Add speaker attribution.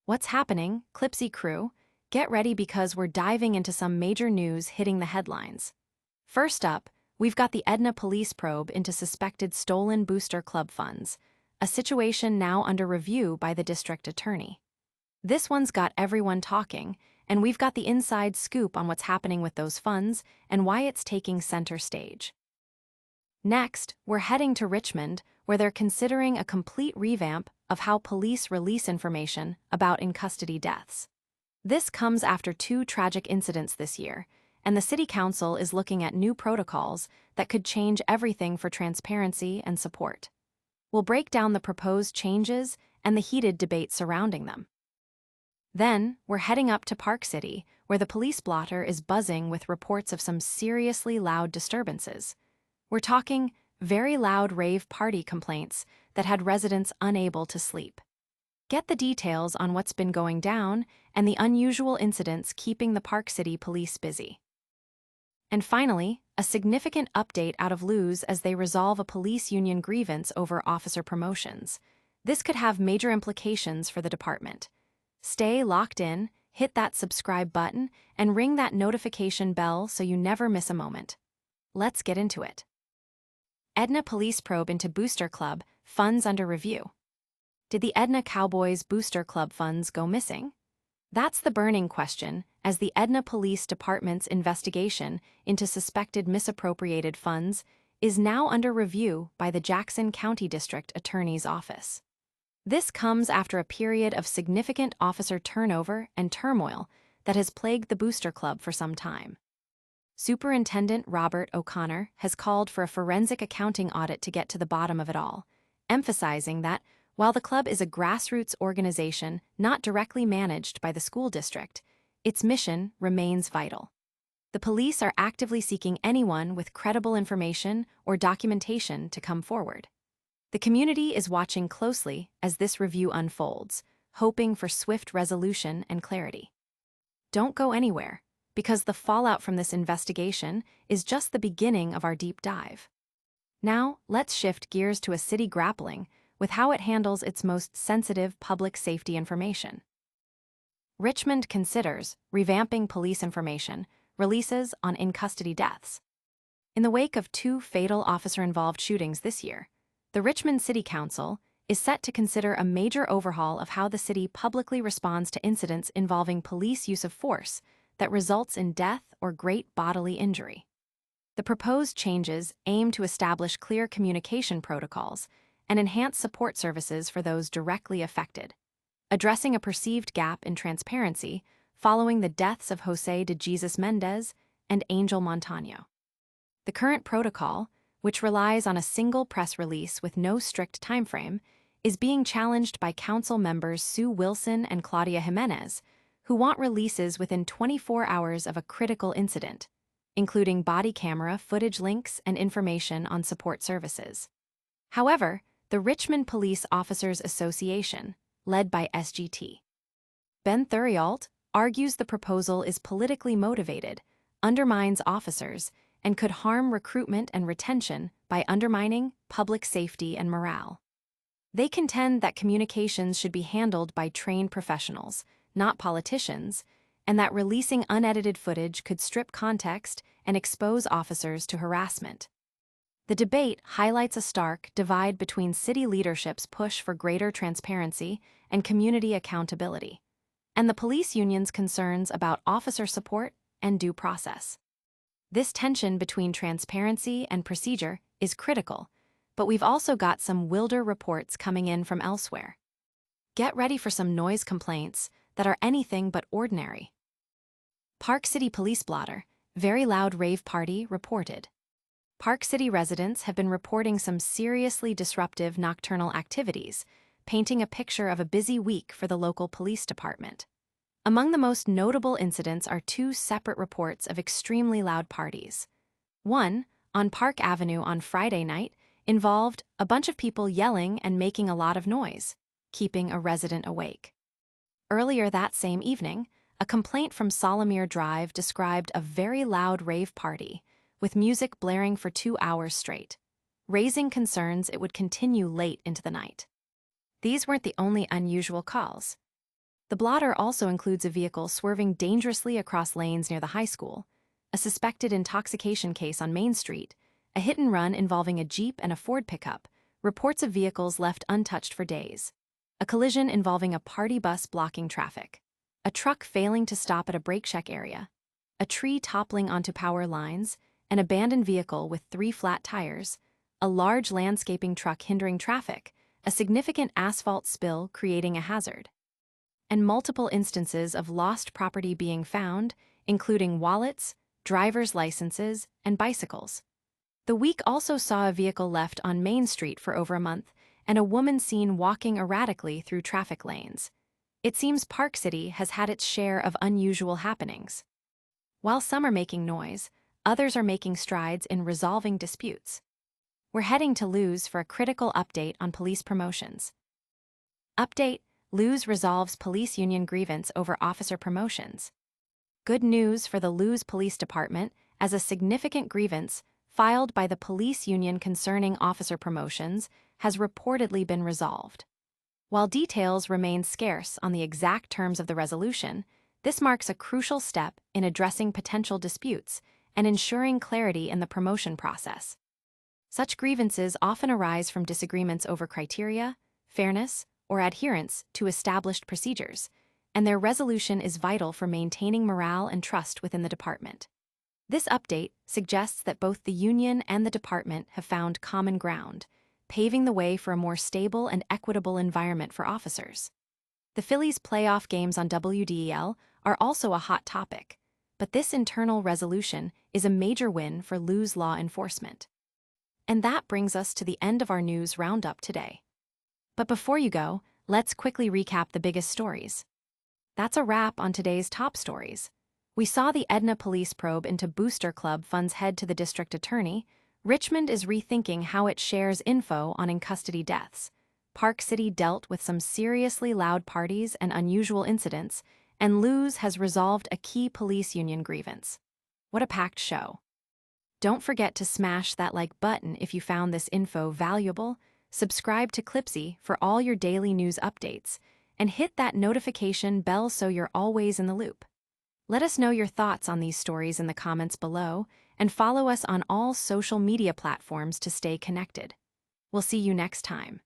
Speaker 1: What's happening, Clipzy crew? Get ready because we're diving into some major news hitting the headlines. First up, we've got the Edna police probe into suspected stolen booster club funds, a situation now under review by the district attorney. This one's got everyone talking, and we've got the inside scoop on what's happening with those funds and why it's taking center stage. Next, we're heading to Richmond, where they're considering a complete revamp of how police release information about in-custody deaths. This comes after two tragic incidents this year, and the city council is looking at new protocols that could change everything for transparency and support. We'll break down the proposed changes and the heated debate surrounding them. Then, we're heading up to Park City, where the police blotter is buzzing with reports of some seriously loud disturbances. We're talking very loud rave party complaints that had residents unable to sleep. Get the details on what's been going down and the unusual incidents keeping the Park City police busy. And finally, a significant update out of Lewes as they resolve a police union grievance over officer promotions. This could have major implications for the department. Stay locked in, hit that subscribe button, and ring that notification bell so you never miss a moment. Let's get into it. Edna police probe into Booster Club, funds under review. Did the Edna Cowboys Booster Club funds go missing? That's the burning question, as the Edna Police Department's investigation into suspected misappropriated funds is now under review by the Jackson County District Attorney's Office. This comes after a period of significant officer turnover and turmoil that has plagued the Booster Club for some time. Superintendent Robert O'Connor has called for a forensic accounting audit to get to the bottom of it all, emphasizing that while the club is a grassroots organization not directly managed by the school district, its mission remains vital. The police are actively seeking anyone with credible information or documentation to come forward. The community is watching closely as this review unfolds, hoping for swift resolution and clarity. Don't go anywhere, because the fallout from this investigation is just the beginning of our deep dive. Now, let's shift gears to a city grappling with how it handles its most sensitive public safety information. Richmond considers revamping police information releases on in-custody deaths. In the wake of two fatal officer-involved shootings this year, the Richmond City Council is set to consider a major overhaul of how the city publicly responds to incidents involving police use of force that results in death or great bodily injury. The proposed changes aim to establish clear communication protocols and enhance support services for those directly affected, addressing a perceived gap in transparency following the deaths of Jose de Jesus Mendez and Angel Montano. The current protocol, which relies on a single press release with no strict timeframe, is being challenged by council members Sue Wilson and Claudia Jimenez, who want releases within 24 hours of a critical incident, including body camera footage links and information on support services. However, the Richmond Police Officers Association, led by SGT Ben Thuriault, argues the proposal is politically motivated, undermines officers, and could harm recruitment and retention by undermining public safety and morale. They contend that communications should be handled by trained professionals, not politicians, and that releasing unedited footage could strip context and expose officers to harassment. The debate highlights a stark divide between city leadership's push for greater transparency and community accountability, and the police union's concerns about officer support and due process. This tension between transparency and procedure is critical, but we've also got some wilder reports coming in from elsewhere. Get ready for some noise complaints that are anything but ordinary. Park City Police Blotter, very loud rave party reported. Park City residents have been reporting some seriously disruptive nocturnal activities, painting a picture of a busy week for the local police department. Among the most notable incidents are two separate reports of extremely loud parties. One, on Park Avenue on Friday night, involved a bunch of people yelling and making a lot of noise, keeping a resident awake. Earlier that same evening, a complaint from Solomere Drive described a very loud rave party, with music blaring for 2 hours straight, raising concerns it would continue late into the night. These weren't the only unusual calls. The blotter also includes a vehicle swerving dangerously across lanes near the high school, a suspected intoxication case on Main Street, a hit-and-run involving a Jeep and a Ford pickup, reports of vehicles left untouched for days, a collision involving a party bus blocking traffic, a truck failing to stop at a brake check area, a tree toppling onto power lines, an abandoned vehicle with 3 flat tires, a large landscaping truck hindering traffic, a significant asphalt spill creating a hazard, and multiple instances of lost property being found, including wallets, driver's licenses, and bicycles. The week also saw a vehicle left on Main Street for over a month and a woman seen walking erratically through traffic lanes. It seems Park City has had its share of unusual happenings. While some are making noise, others are making strides in resolving disputes. We're heading to Lewes for a critical update on police promotions. Update: Lewes resolves police union grievance over officer promotions. Good news for the Lewes Police Department, as a significant grievance filed by the police union concerning officer promotions has reportedly been resolved. While details remain scarce on the exact terms of the resolution, this marks a crucial step in addressing potential disputes and ensuring clarity in the promotion process. Such grievances often arise from disagreements over criteria, fairness, or adherence to established procedures, and their resolution is vital for maintaining morale and trust within the department. This update suggests that both the union and the department have found common ground, paving the way for a more stable and equitable environment for officers. The Phillies' playoff games on WDEL are also a hot topic, but this internal resolution is a major win for Lewes law enforcement. And that brings us to the end of our news roundup today. But before you go, let's quickly recap the biggest stories. That's a wrap on today's top stories. We saw the Edna police probe into Booster Club funds head to the district attorney. Richmond is rethinking how it shares info on in-custody deaths. Park City dealt with some seriously loud parties and unusual incidents, and Lewes has resolved a key police union grievance. What a packed show. Don't forget to smash that like button if you found this info valuable, subscribe to Clipzy for all your daily news updates, and hit that notification bell so you're always in the loop. Let us know your thoughts on these stories in the comments below, and follow us on all social media platforms to stay connected. We'll see you next time.